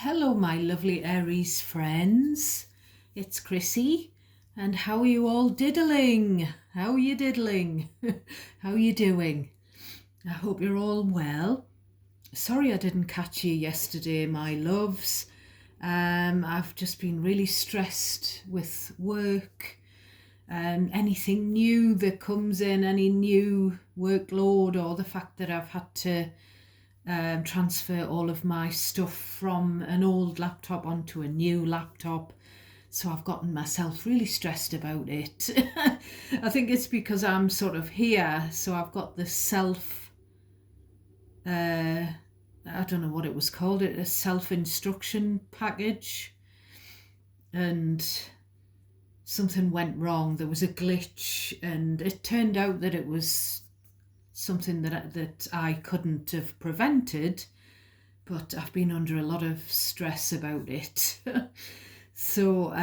Hello, my lovely Aries friends. It's Chrissy, and how are you all diddling? How are you diddling? How are you doing? I hope you're all well. Sorry I didn't catch you yesterday, my loves. I've just been really stressed with work and anything new that comes in, any new workload, or the fact that I've had to transfer all of my stuff from an old laptop onto a new laptop. So I've gotten myself really stressed about it. I think it's because I'm sort of here. So I've got the I don't know what it was called, a self-instruction package. And something went wrong. There was a glitch, and it turned out that it was something that I couldn't have prevented, but I've been under a lot of stress about it. So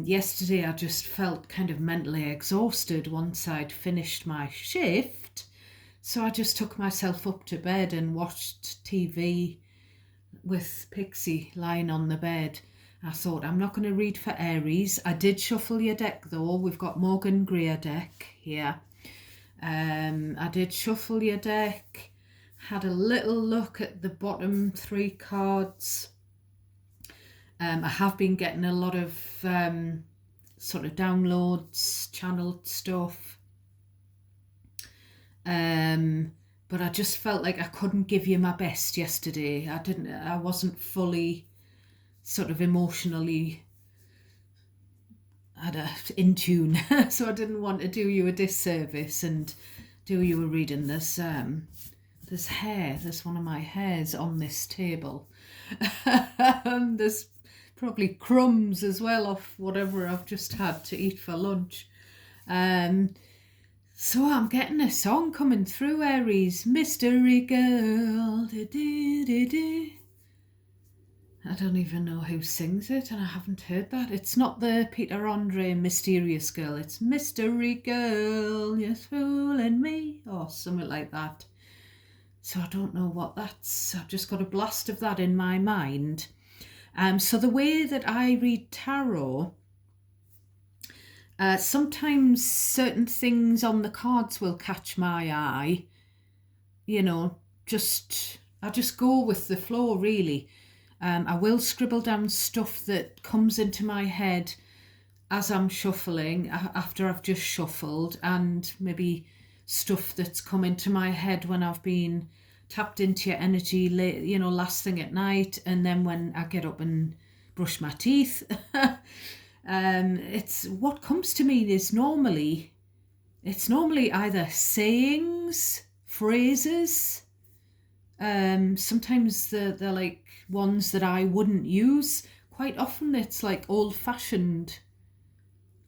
yesterday I just felt kind of mentally exhausted once I'd finished my shift. So I just took myself up to bed and watched TV with Pixie lying on the bed. I thought, I'm not going to read for Aries. I did shuffle your deck though. We've got Morgan Greer deck here. I did shuffle your deck, had a little look at the bottom three cards. I have been getting a lot of sort of downloads, channeled stuff. But I just felt like I couldn't give you my best yesterday. I wasn't fully sort of emotionally in tune. So I didn't want to do you a disservice and do you a reading. There's one of my hairs on this table. There's probably crumbs as well off whatever I've just had to eat for lunch. So I'm getting a song coming through, Aries. Mystery Girl. I don't even know who sings it, and I haven't heard that. It's not the Peter Andre Mysterious Girl. It's Mystery Girl, you're fooling me, or something like that. So I don't know what that's. I've just got a blast of that in my mind. So the way that I read tarot, sometimes certain things on the cards will catch my eye. You know, I just go with the flow, really. I will scribble down stuff that comes into my head as I'm shuffling, after I've just shuffled, and maybe stuff that's come into my head when I've been tapped into your energy late, last thing at night, and then when I get up and brush my teeth. It's what comes to me is normally either sayings, phrases. Sometimes they're like ones that I wouldn't use. Quite often it's like old-fashioned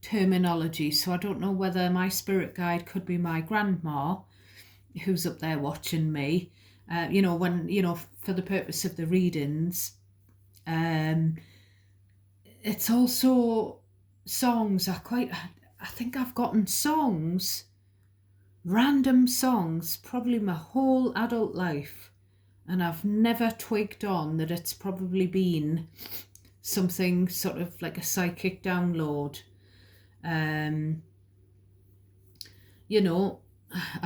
terminology. So I don't know whether my spirit guide could be my grandma, who's up there watching me. For the purpose of the readings. It's also songs. I think I've gotten songs, random songs, probably my whole adult life, and I've never twigged on that it's probably been something sort of like a psychic download. I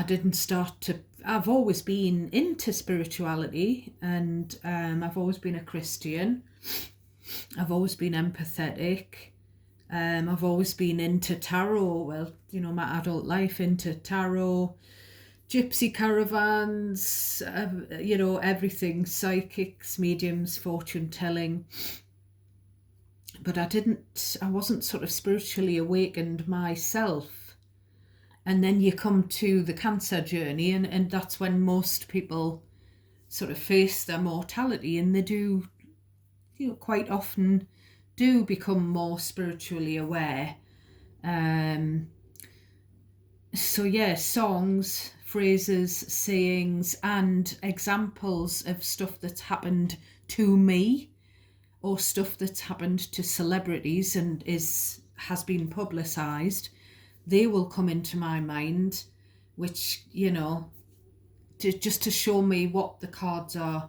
didn't start to. I've always been into spirituality, and I've always been a Christian. I've always been empathetic. I've always been into tarot. Well, my adult life into tarot, gypsy caravans, everything, psychics, mediums, fortune telling. But I wasn't sort of spiritually awakened myself. And then you come to the Cancer journey, and that's when most people sort of face their mortality, and they do, quite often do become more spiritually aware. So yeah, songs, phrases, sayings, and examples of stuff that's happened to me, or stuff that's happened to celebrities and has been publicised. They will come into my mind, which, just to show me what the cards are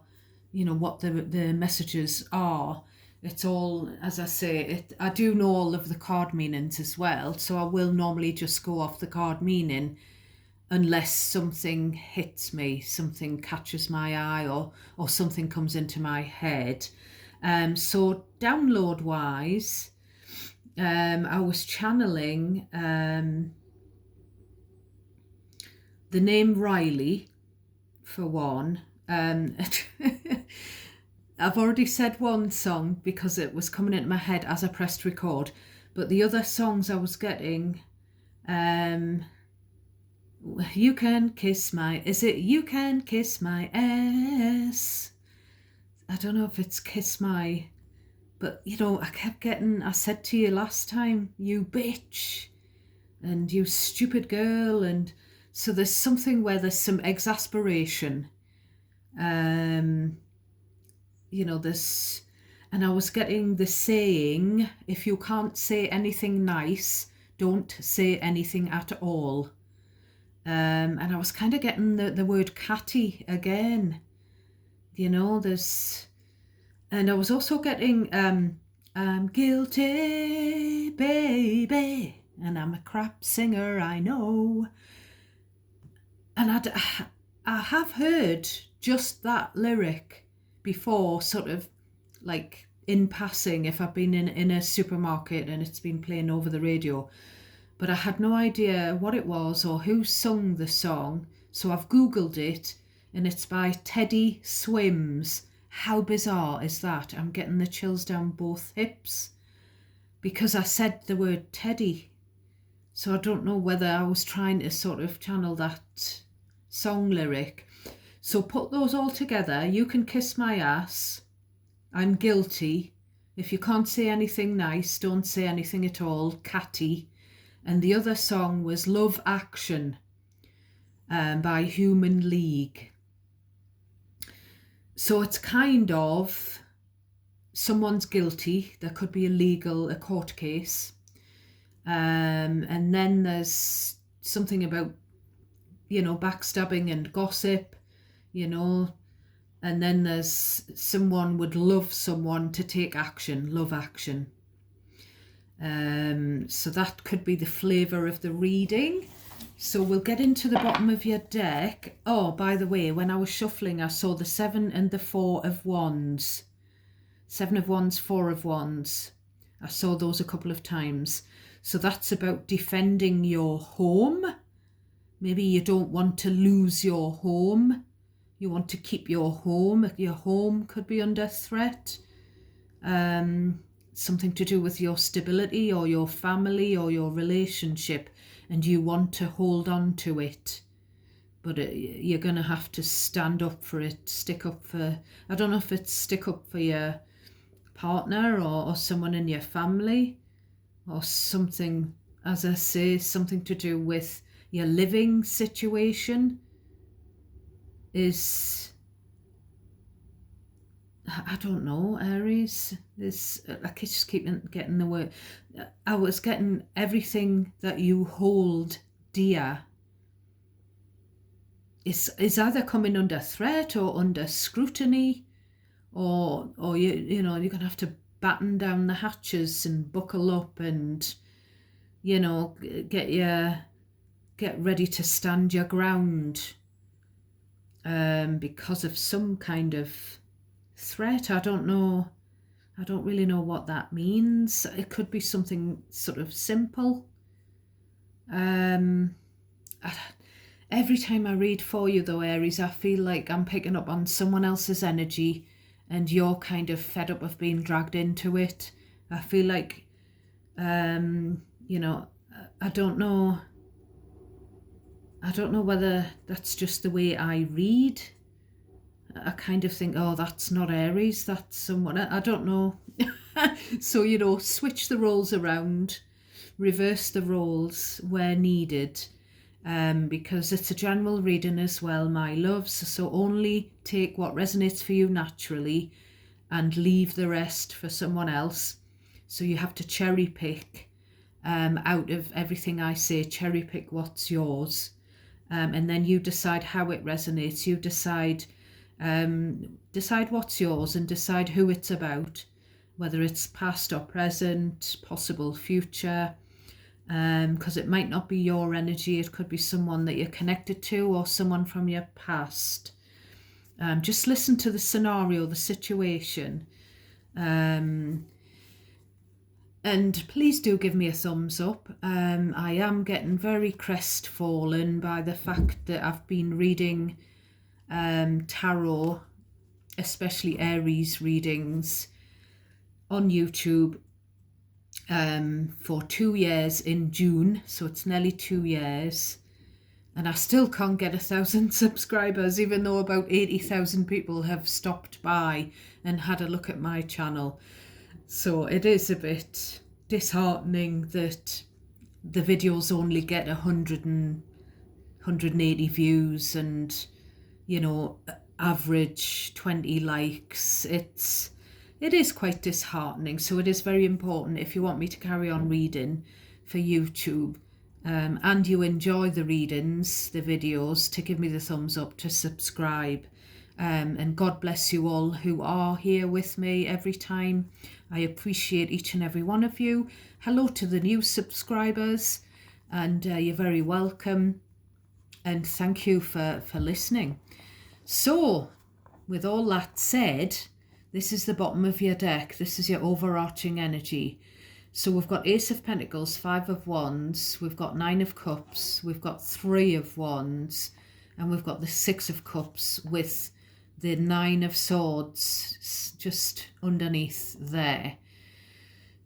what the messages are. It's all, as I say, I do know all of the card meanings as well, so I will normally just go off the card meaning unless something hits me, something catches my eye, or something comes into my head. So download wise, I was channeling the name Riley for one. I've already said one song because it was coming into my head as I pressed record, but the other songs I was getting, you can kiss my, is it you can kiss my ass? I don't know if it's kiss my, but I kept getting, I said to you last time, you bitch, and you stupid girl, and so there's something where there's some exasperation. This, and I was getting the saying, if you can't say anything nice, don't say anything at all. And I was kind of getting the word catty again. There's, and I was also getting, I'm guilty, baby, and I'm a crap singer, I know. And I have heard just that lyric before, sort of like in passing, if I've been in a supermarket and it's been playing over the radio, but I had no idea what it was or who sung the song. So I've Googled it, and it's by Teddy Swims. How bizarre is that? I'm getting the chills down both hips because I said the word Teddy. So I don't know whether I was trying to sort of channel that song lyric. So put those all together. You can kiss my ass. I'm guilty. If you can't say anything nice, don't say anything at all. Catty. And the other song was Love Action by Human League. So it's kind of someone's guilty. There could be a court case. And then there's something about, backstabbing and gossip, and then there's someone would love someone to take action, love action. So that could be the flavour of the reading. So we'll get into the bottom of your deck. Oh, by the way, when I was shuffling, I saw the 7 and the 4 of Wands. 7 of Wands, 4 of Wands. I saw those a couple of times. So that's about defending your home. Maybe you don't want to lose your home. You want to keep your home. Your home could be under threat. Something to do with your stability or your family or your relationship, and you want to hold on to it. But you're going to have to stand up for it, stick up for, I don't know if it's stick up for your partner or someone in your family, or something, as I say, something to do with your living situation is, I don't know, Aries. I just keep getting the word. I was getting everything that you hold dear is either coming under threat or under scrutiny, or you're gonna have to batten down the hatches and buckle up and get ready to stand your ground because of some kind of threat. I don't really know what that means. It could be something sort of simple. Every time I read for you though, Aries, I feel like I'm picking up on someone else's energy and you're kind of fed up of being dragged into it. I feel like, I don't know whether that's just the way I read. I kind of think, oh, that's not Aries, that's someone, I don't know. So, switch the roles around, reverse the roles where needed, because it's a general reading as well, my loves. So only take what resonates for you naturally and leave the rest for someone else. So you have to cherry pick out of everything I say, cherry pick what's yours. And then you decide how it resonates. You decide Decide what's yours and decide who it's about, whether it's past or present, possible future, because it might not be your energy. It could be someone that you're connected to or someone from your past. Just listen to the scenario, the situation. And please do give me a thumbs up. I am getting very crestfallen by the fact that I've been reading tarot, especially Aries readings, on YouTube for 2 years in June. So it's nearly 2 years. And I still can't get 1,000 subscribers, even though about 80,000 people have stopped by and had a look at my channel. So it is a bit disheartening that the videos only get 180 views and, average 20 likes. It is quite disheartening. So it is very important, if you want me to carry on reading for YouTube, and you enjoy the readings, the videos, to give me the thumbs up, to subscribe. And God bless you all who are here with me every time. I appreciate each and every one of you. Hello to the new subscribers, and you're very welcome. And thank you for listening. So, with all that said, this is the bottom of your deck. This is your overarching energy. So we've got Ace of Pentacles, 5 of Wands, we've got 9 of Cups, we've got 3 of Wands, and we've got the 6 of Cups with the 9 of Swords just underneath there.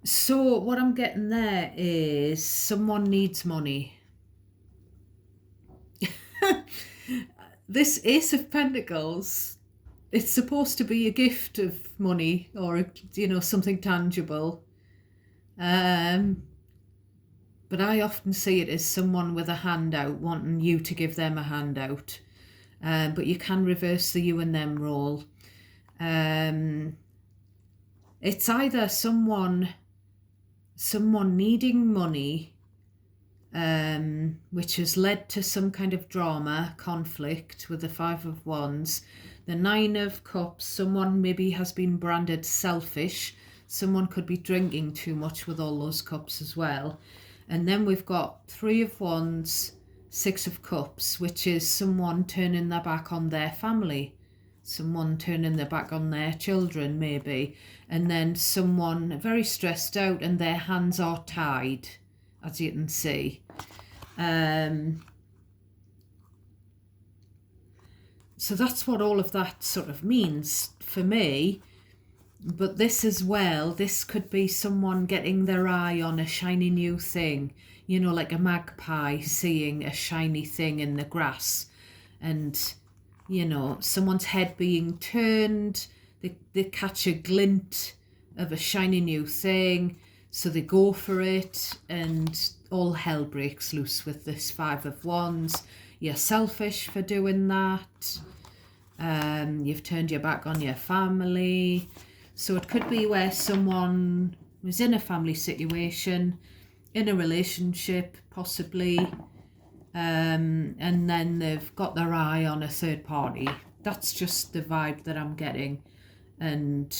So what I'm getting there is someone needs money. This Ace of Pentacles, it's supposed to be a gift of money or, something tangible. But I often see it as someone with a handout wanting you to give them a handout. But you can reverse the you and them role. It's either someone needing money, which has led to some kind of drama, conflict with the 5 of Wands. The 9 of Cups, someone maybe has been branded selfish. Someone could be drinking too much with all those cups as well. And then we've got 3 of Wands, 6 of Cups, which is someone turning their back on their family. Someone turning their back on their children, maybe. And then someone very stressed out and their hands are tied, as you can see. So that's what all of that sort of means for me. But this as well, this could be someone getting their eye on a shiny new thing, like a magpie seeing a shiny thing in the grass, and, someone's head being turned, they catch a glint of a shiny new thing, so they go for it, and all hell breaks loose with this 5 of Wands. You're selfish for doing that. You've turned your back on your family. So it could be where someone was in a family situation, in a relationship possibly, and then they've got their eye on a third party. That's just the vibe that I'm getting. And,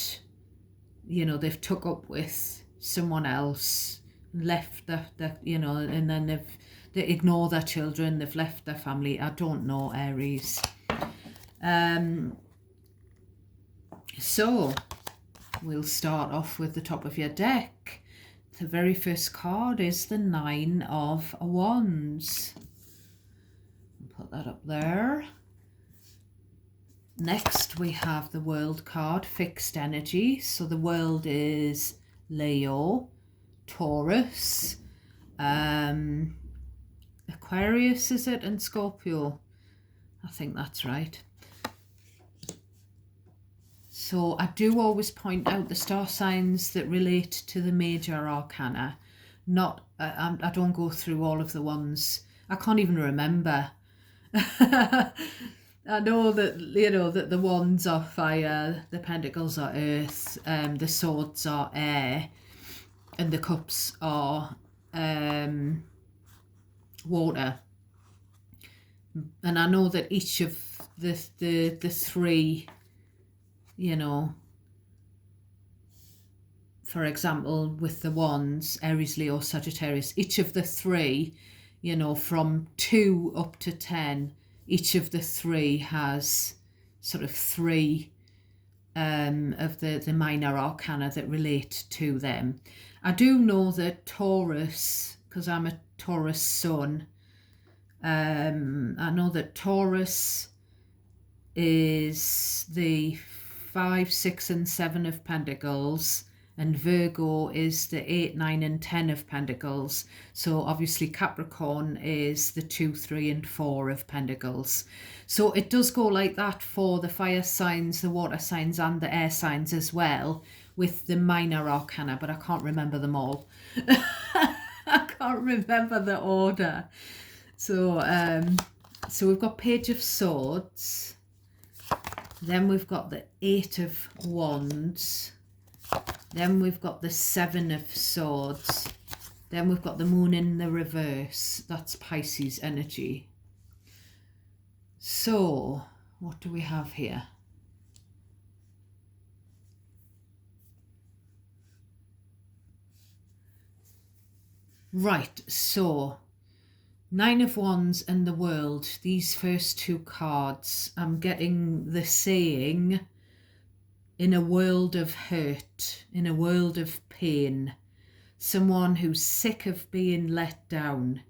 they've took up with someone else, left and then they ignore their children, they've left their family. I don't know, Aries. So we'll start off with the top of your deck. The very first card is the 9 of Wands. Put that up there. Next we have the World card, fixed energy. So the World is Leo, Taurus, Aquarius, is it, and Scorpio. I think that's right. So I do always point out the star signs that relate to the major arcana. I don't go through all of the ones. I can't even remember. I know that, that the wands are fire, the pentacles are earth, the swords are air, and the cups are water. And I know that each of the three, you know, for example, with the wands, Aries, Leo, Sagittarius, each of the three, you know, from 2 up to 10, each of the three has sort of three of the minor arcana that relate to them. I do know that Taurus, because I'm a Taurus sun, I know that Taurus is the 5, 6 and 7 of Pentacles, and Virgo is the 8, 9 and 10 of Pentacles. So obviously Capricorn is the 2, 3 and 4 of Pentacles. So it does go like that for the fire signs, the water signs and the air signs as well, with the minor arcana, but I can't remember them all. I can't remember the order. So so we've got Page of Swords, then we've got the 8 of Wands, then we've got the 7 of Swords, then we've got the Moon in the reverse. That's Pisces energy. So what do we have here? Right, so 9 of Wands and the World, these first two cards, I'm getting the saying, in a world of hurt, in a world of pain, someone who's sick of being let down.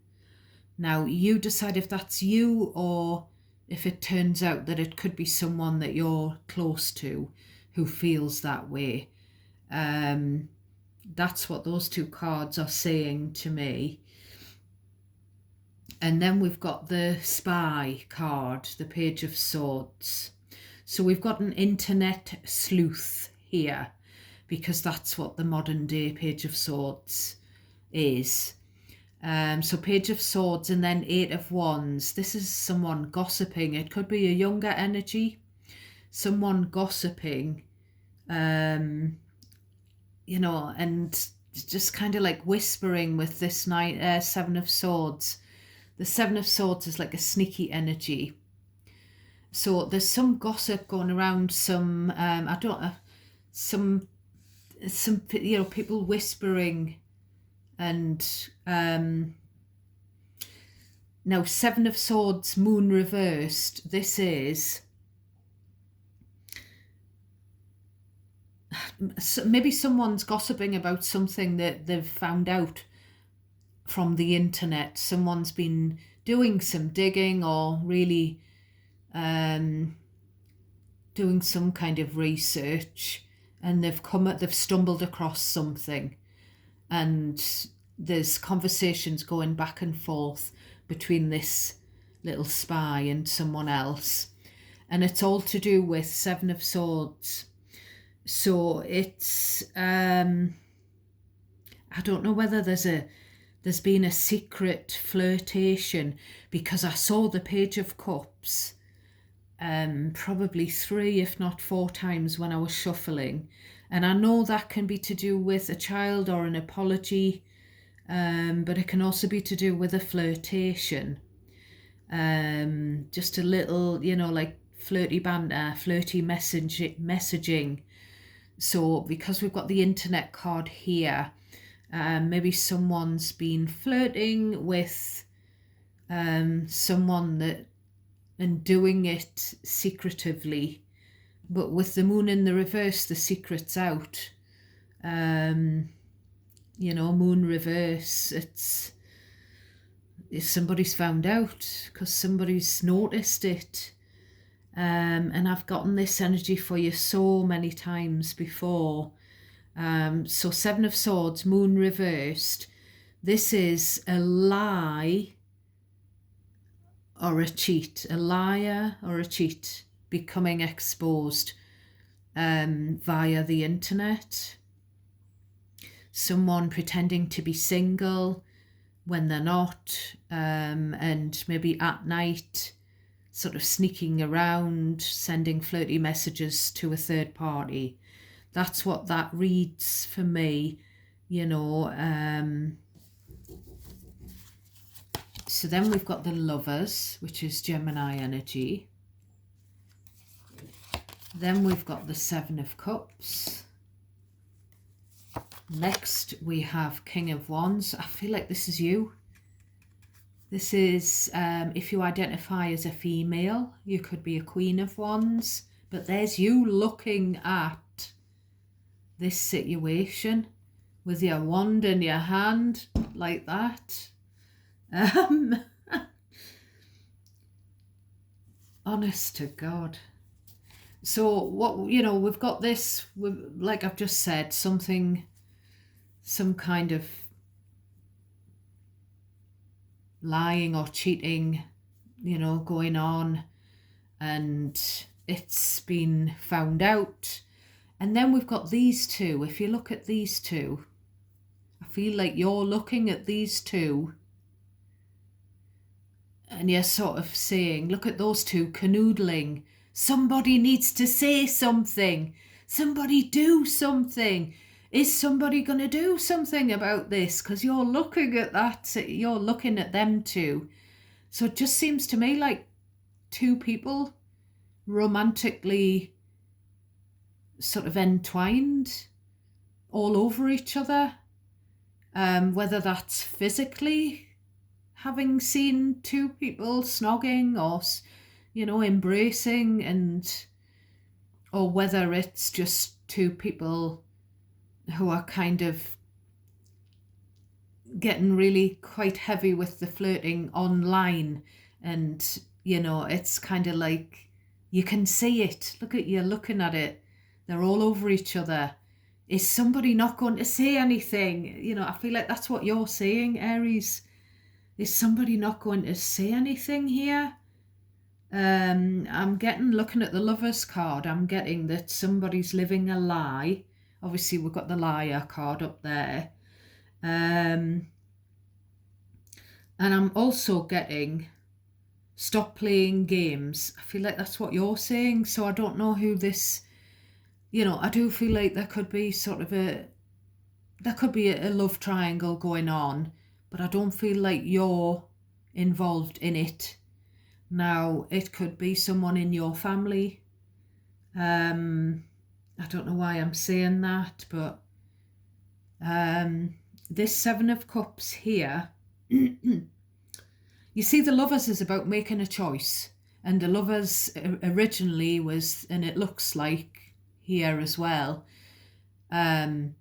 Now, you decide if that's you or if it turns out that it could be someone that you're close to who feels that way. That's what those two cards are saying to me. And then we've got the Spy card, the Page of Swords. So we've got an internet sleuth here, because that's what the modern day Page of Swords is. So Page of Swords and then 8 of Wands. This is someone gossiping. It could be a younger energy, someone gossiping, you know, and just kind of like whispering with this 7 of Swords. The 7 of Swords is like a sneaky energy. So there's some gossip going around, some, I don't know, some, you know, people whispering. And now 7 of Swords, Moon reversed. This is maybe someone's gossiping about something that they've found out from the internet. Someone's been doing some digging or really doing some kind of research, and they've stumbled across something, and there's conversations going back and forth between this little spy and someone else, and it's all to do with 7 of Swords. So it's I don't know whether there's been a secret flirtation, because I saw the Page of Cups probably 3 if not 4 times when I was shuffling, and I know that can be to do with a child or an apology, but it can also be to do with a flirtation, just a little, you know, like flirty banter, flirty messaging. So because we've got the internet card here, maybe someone's been flirting with someone that, and doing it secretively, but with the Moon in the reverse, the secret's out. You know, Moon reverse, it's if somebody's found out because somebody's noticed it. And I've gotten this energy for you so many times before. So 7 of Swords, Moon reversed. This is a lie or a cheat, a liar or a cheat becoming exposed via the internet. Someone pretending to be single when they're not, and maybe at night sort of sneaking around, sending flirty messages to a third party. That's what that reads for me, you know. So then we've got the Lovers, which is Gemini energy. Then we've got the Seven of Cups. Next we have King of Wands. I feel like this is you. This is, if you identify as a female, you could be a Queen of Wands. But there's you looking at this situation with your wand in your hand like that. Honest to God. So what, you know, we've got this, like I've just said, some kind of lying or cheating, you know, going on, and it's been found out. And then we've got these two. If you look at these two, I feel like you're looking at these two and you're sort of saying, look at those two canoodling. Somebody needs to say something. Somebody do something. Is somebody going to do something about this? Because you're looking at that. You're looking at them two. So it just seems to me like two people romantically sort of entwined all over each other. Whether that's physically having seen two people snogging or, you know, embracing, and or whether it's just two people who are kind of getting really quite heavy with the flirting online. And, you know, it's kind of like you can see it. Look at you looking at it. They're all over each other. Is somebody not going to say anything? You know, I feel like that's what you're saying, Aries. Is somebody not going to say anything here? I'm getting, looking at the Lovers card, I'm getting that somebody's living a lie. Obviously, we've got the Liar card up there. And I'm also getting stop playing games. I feel like that's what you're saying. So I don't know who this, you know, I do feel like there could be sort of a love triangle going on, but I don't feel like you're involved in it. Now, it could be someone in your family. I don't know why I'm saying that, but this Seven of Cups here, you see, the Lovers is about making a choice. And the Lovers originally was, and it looks like here as well, and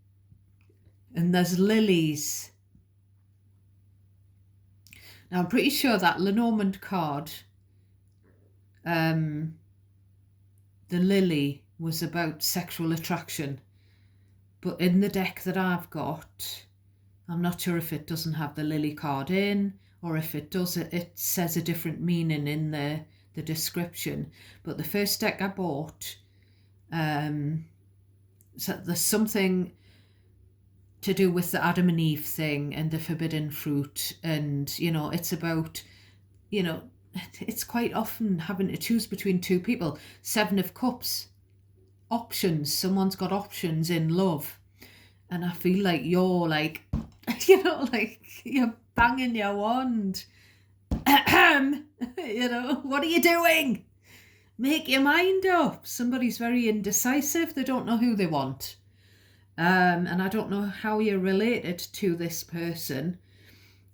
there's lilies. Now, I'm pretty sure that Lenormand card, the lily was about sexual attraction. But in the deck that I've got, I'm not sure if it doesn't have the lily card in, or if it does, it says a different meaning in the description. But the first deck I bought, so there's something to do with the Adam and Eve thing and the forbidden fruit. And, you know, it's about, you know, it's quite often having to choose between two people. Seven of Cups, options. Someone's got options in love. And I feel like you're like, you know, like you're banging your wand. You know, what are you doing? Make your mind up. Somebody's very indecisive. They don't know who they want. And I don't know how you're related to this person,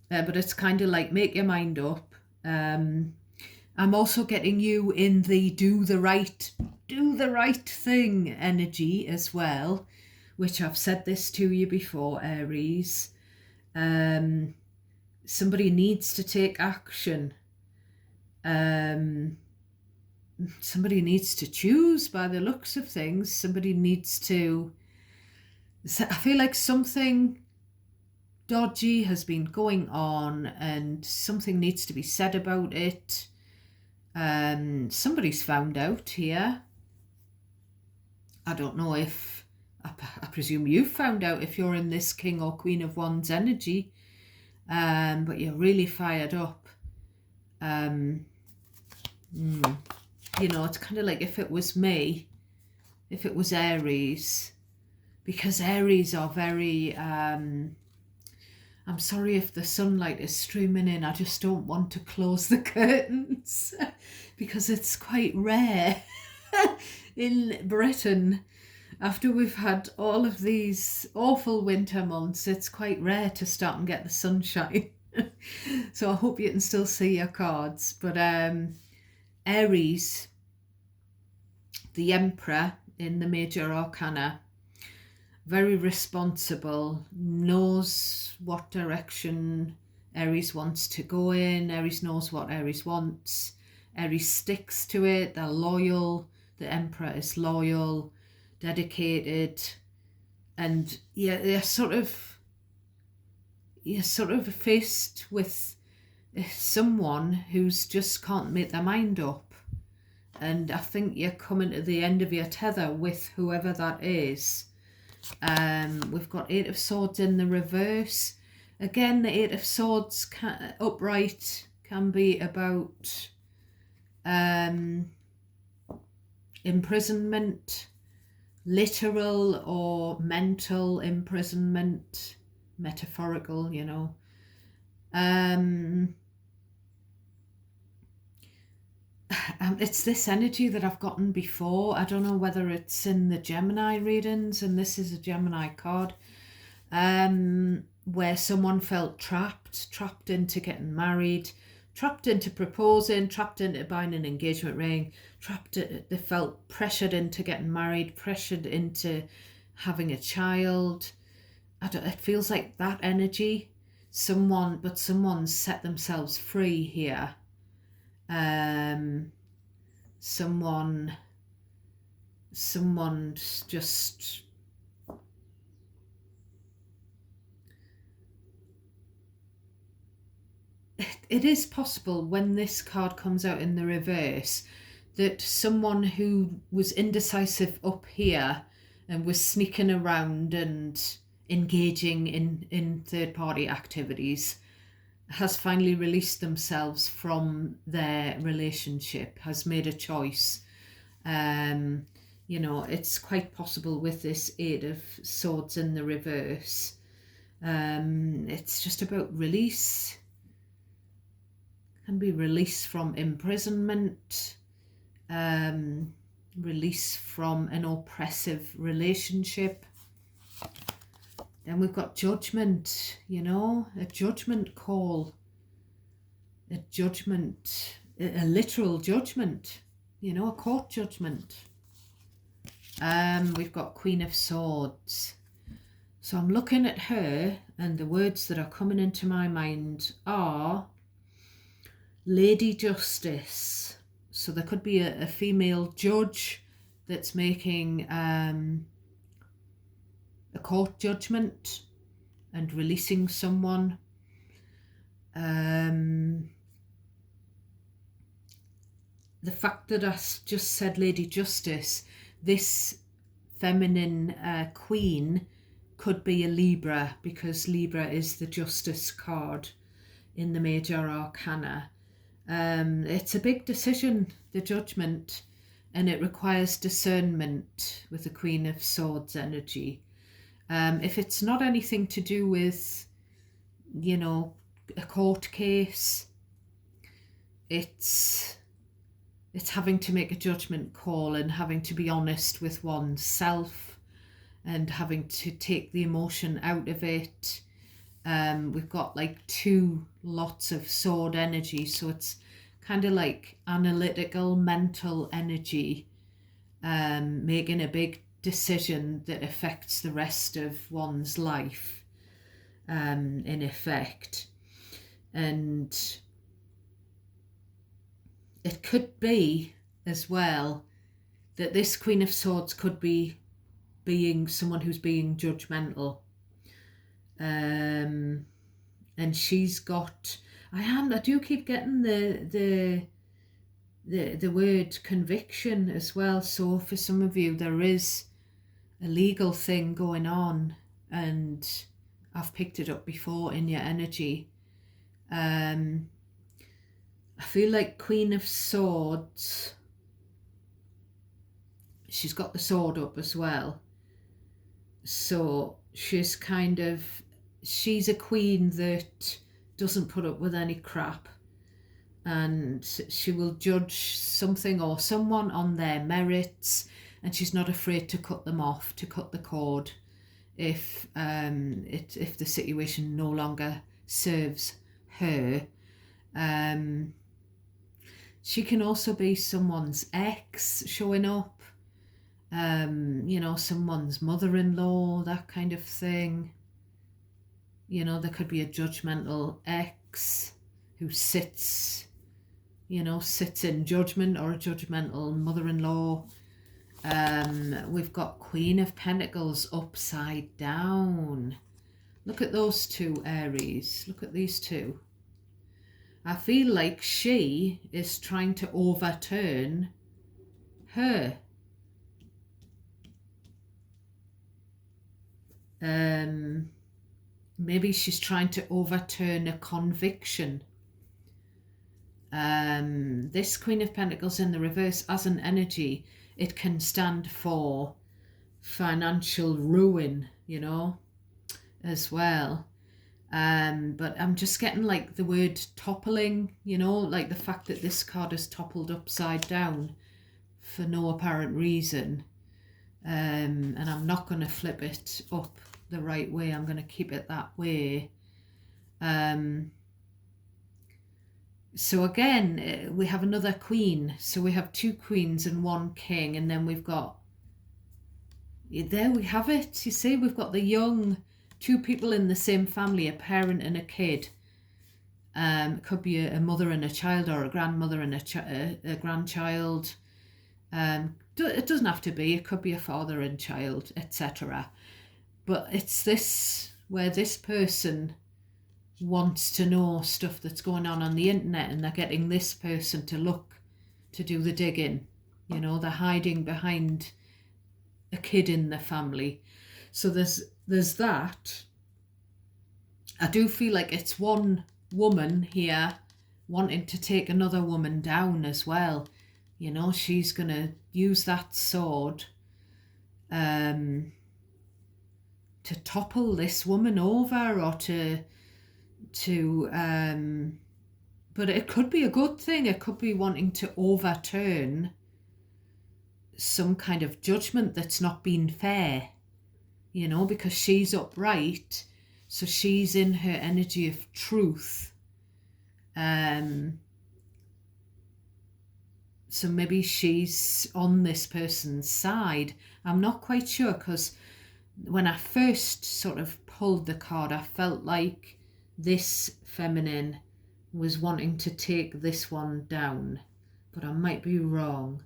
but it's kind of like make your mind up. I'm also getting you in the do the right thing energy as well, which I've said this to you before, Aries. Somebody needs to take action. Somebody needs to choose by the looks of things. Somebody needs to, I feel like something dodgy has been going on and something needs to be said about it. Somebody's found out here. I don't know if, I presume you've found out if you're in this King or Queen of Wands energy, but you're really fired up. You know, it's kind of like if it was me, if it was Aries, because Aries are very, I'm sorry if the sunlight is streaming in, I just don't want to close the curtains because it's quite rare. in Britain, after we've had all of these awful winter months, it's quite rare to start and get the sunshine. So I hope you can still see your cards. But Aries, the Emperor in the major arcana, very responsible, knows what direction Aries wants to go in. Aries knows what Aries wants. Aries sticks to it. They're loyal. The Emperor is loyal, dedicated, and you're sort of faced with someone who's just can't make their mind up. And I think you're coming to the end of your tether with whoever that is. We've got Eight of Swords in the reverse. Again, the Eight of Swords upright can be about imprisonment, literal or mental imprisonment, metaphorical, you know. It's this energy that I've gotten before. I don't know whether it's in the Gemini readings, and this is a Gemini card, where someone felt trapped into getting married, trapped into proposing, trapped into buying an engagement ring, they felt pressured into getting married, pressured into having a child. It feels like that energy. Someone's set themselves free here. Someone's just it is possible when this card comes out in the reverse that someone who was indecisive up here and was sneaking around and engaging in third-party activities has finally released themselves from their relationship, has made a choice. You know, it's quite possible with this Eight of Swords in the reverse. It's just about release. Can be release from imprisonment, release from an oppressive relationship. Then we've got judgment, you know, a judgment call, a literal judgment, you know, a court judgment. We've got Queen of Swords. So I'm looking at her, and the words that are coming into my mind are Lady Justice. So there could be a female judge that's making a court judgment and releasing someone. The fact that I just said Lady Justice, this feminine queen could be a Libra, because Libra is the Justice card in the major arcana. It's a big decision, the judgment, and it requires discernment with the Queen of Swords energy. If it's not anything to do with, you know, a court case, it's having to make a judgment call and having to be honest with oneself and having to take the emotion out of it. We've got like two lots of sword energy, so it's kind of like analytical, mental energy, making a big decision that affects the rest of one's life, in effect. And it could be as well that this Queen of Swords could be being someone who's being judgmental. And she's got, I do keep getting the word conviction as well. So for some of you, there is a legal thing going on, and I've picked it up before in your energy. I feel like Queen of Swords, she's got the sword up as well. So she's a queen that doesn't put up with any crap. and she will judge something or someone on their merits, and she's not afraid to cut them off, to cut the cord if if the situation no longer serves her. She can also be someone's ex showing up, someone's mother-in-law, that kind of thing. There could be a judgmental ex who sits in judgment, or a judgmental mother-in-law. We've got Queen of Pentacles upside down. Look at those two, Aries. Look at these two. I feel like she is trying to overturn her. Maybe she's trying to overturn a conviction. This Queen of Pentacles in the reverse, as an energy, it can stand for financial ruin, as well. But I'm just getting like the word toppling, like the fact that this card is toppled upside down for no apparent reason. And I'm not going to flip it up the right way. I'm going to keep it that way. So again, we have another queen. So we have two queens and one king, and then we've got, there we have it. You see, we've got the young, two people in the same family, a parent and a kid. It could be a mother and a child, or a grandmother and a grandchild. It doesn't have to be. It could be a father and child, etc. But it's this, where this person wants to know stuff that's going on the internet, and they're getting this person to do the digging. They're hiding behind a kid in the family. So there's that. I do feel like it's one woman here wanting to take another woman down as well. She's going to use that sword to topple this woman over, or but it could be a good thing. It could be wanting to overturn some kind of judgment that's not been fair, because she's upright, so she's in her energy of truth. So maybe she's on this person's side. I'm not quite sure, because when I first sort of pulled the card, I felt like this feminine was wanting to take this one down, but I might be wrong.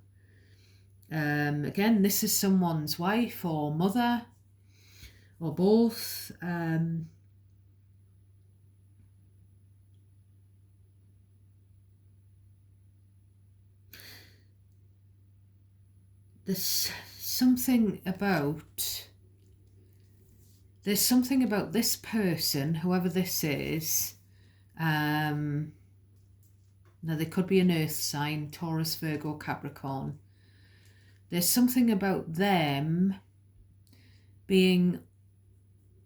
Again, this is someone's wife or mother, or both. There's something about this person, whoever this is. Now, they could be an earth sign, Taurus, Virgo, Capricorn. There's something about them being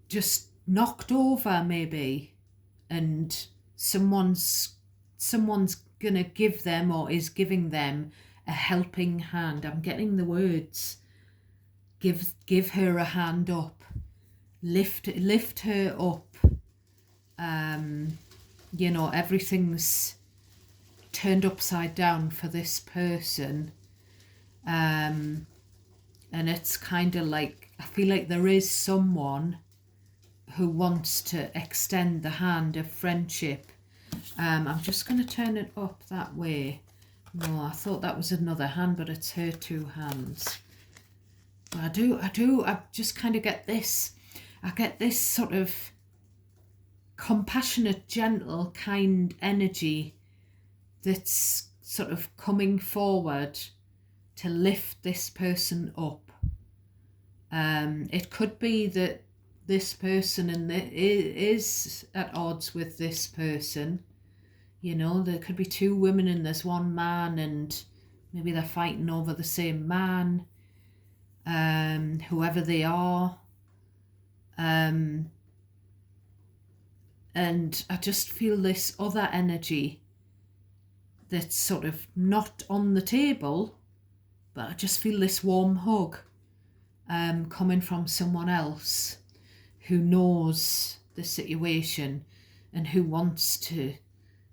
just knocked over, maybe, and someone's gonna give them, or is giving them, a helping hand. I'm getting the words. Give her a hand up. Lift her up. Everything's turned upside down for this person. And it's kind of like, I feel like there is someone who wants to extend the hand of friendship. I'm just going to turn it up that way. No, I thought that was another hand, but it's her two hands. But I just kind of get this. I get this sort of compassionate, gentle, kind energy that's sort of coming forward to lift this person up. It could be that this person is at odds with this person. There could be two women and there's one man, and maybe they're fighting over the same man, whoever they are. And I just feel this other energy that's sort of not on the table, but I just feel this warm hug coming from someone else who knows the situation and who wants to,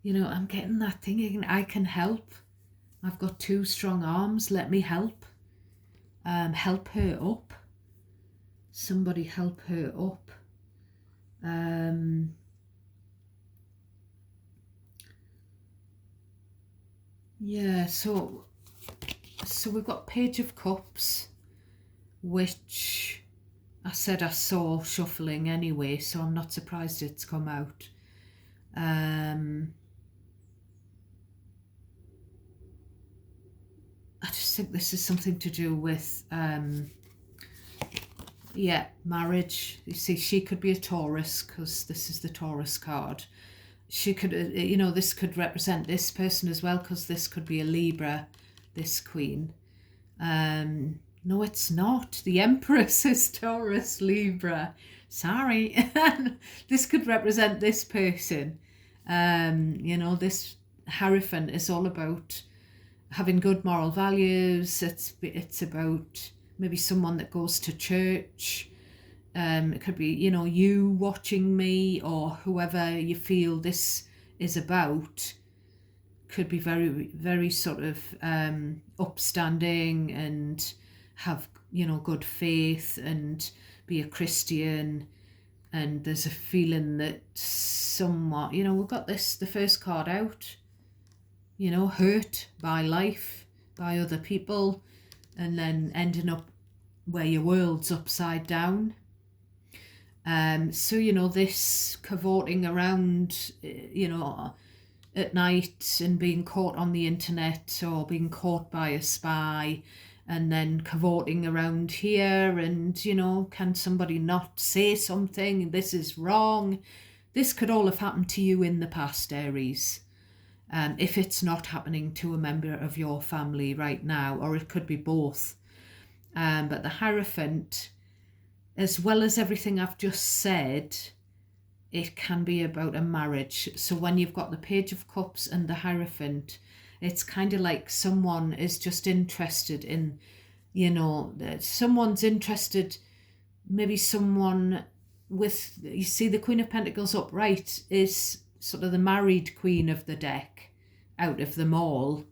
I'm getting that thing again. I can help. I've got 2 strong arms. Let me help. Help her up. Somebody help her up. Yeah, so we've got Page of Cups, which I said I saw shuffling anyway, so I'm not surprised it's come out. I just think this is something to do with, marriage. You see, she could be a Taurus because this is the Taurus card. She could, this could represent this person as well because this could be a Libra, this queen. No, it's not. The Empress is Taurus, Libra. Sorry. This could represent this person. This Hierophant is all about having good moral values. It's about maybe someone that goes to church. It could be, you watching me, or whoever you feel this is about could be very, very sort of upstanding and have, good faith and be a Christian. And there's a feeling that somewhat, we've got the first card out, hurt by life, by other people, and then ending up where your world's upside down. So, this cavorting around, at night and being caught on the internet or being caught by a spy and then cavorting around here and, can somebody not say something? This is wrong. This could all have happened to you in the past, Aries. If it's not happening to a member of your family right now, or it could be both. But the Hierophant, as well as everything I've just said, it can be about a marriage. So when you've got the Page of Cups and the Hierophant, it's kind of like someone is just interested in, someone's interested, maybe someone with, you see the Queen of Pentacles upright is sort of the married queen of the deck out of them all.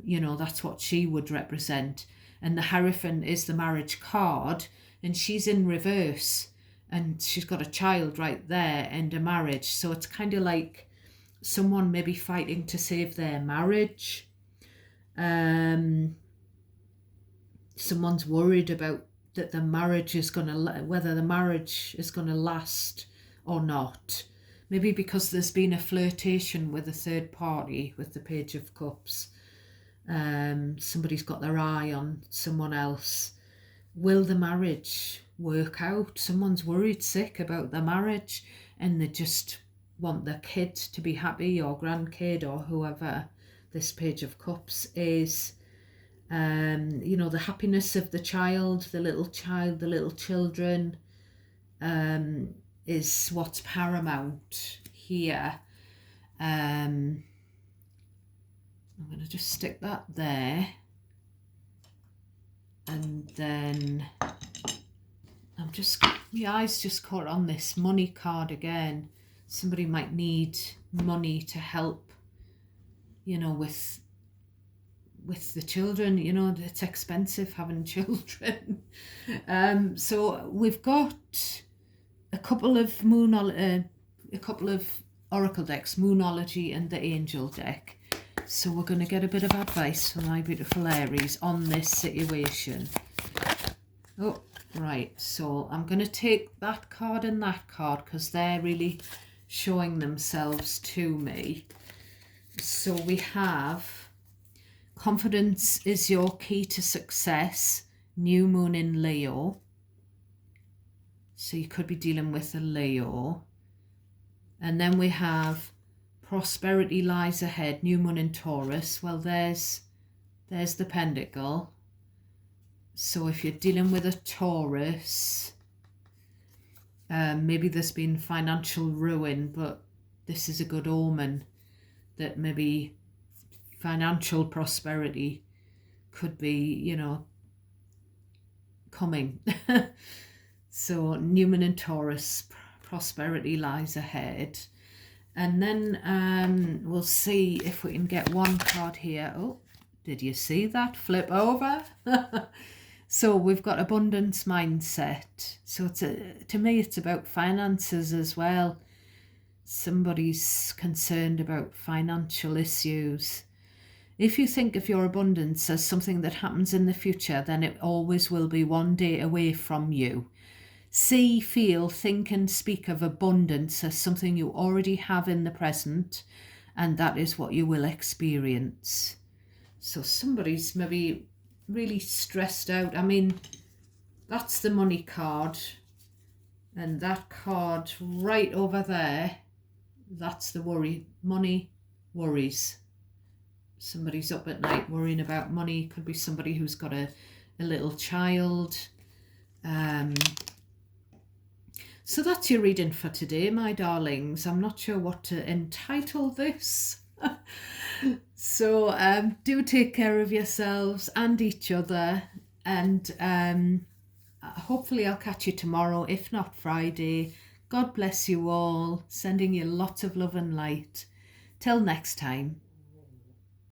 That's what she would represent. And the Hierophant is the marriage card, and she's in reverse, and she's got a child right there and a marriage. So it's kind of like someone maybe fighting to save their marriage. Someone's worried about that the marriage is going to, whether the marriage is going to last or not. Maybe because there's been a flirtation with a third party with the Page of Cups. Somebody's got their eye on someone else. Will the marriage work out? Someone's worried sick about the marriage and they just want their kid to be happy, or grandkid, or whoever this Page of Cups is. The happiness of the child, the little children, is what's paramount here. I'm going to just stick that there. And then my eyes just caught on this money card again. Somebody might need money to help, with the children. It's expensive having children. So we've got a couple of oracle decks, Moonology and the Angel deck. So we're going to get a bit of advice from my beautiful Aries on this situation. Oh, right. So I'm going to take that card and that card because they're really showing themselves to me. So we have confidence is your key to success, new moon in Leo. So you could be dealing with a Leo. And then we have prosperity lies ahead, new moon in Taurus. Well, there's the pentacle. So if you're dealing with a Taurus, maybe there's been financial ruin, but this is a good omen that maybe financial prosperity could be, coming. So Newman and Taurus, prosperity lies ahead. And then we'll see if we can get one card here. Oh, did you see that? Flip over. So we've got abundance mindset. So to me, it's about finances as well. Somebody's concerned about financial issues. If you think of your abundance as something that happens in the future, then it always will be one day away from you. See, feel, think and speak of abundance as something you already have in the present, and that is what you will experience. So somebody's maybe really stressed out. I mean, that's the money card, and that card right over there, that's the worry. Money, worries. Somebody's up at night worrying about money. Could be somebody who's got a little child. So that's your reading for today, my darlings. I'm not sure what to entitle this. So do take care of yourselves and each other. And hopefully I'll catch you tomorrow, if not Friday. God bless you all. Sending you lots of love and light. Till next time.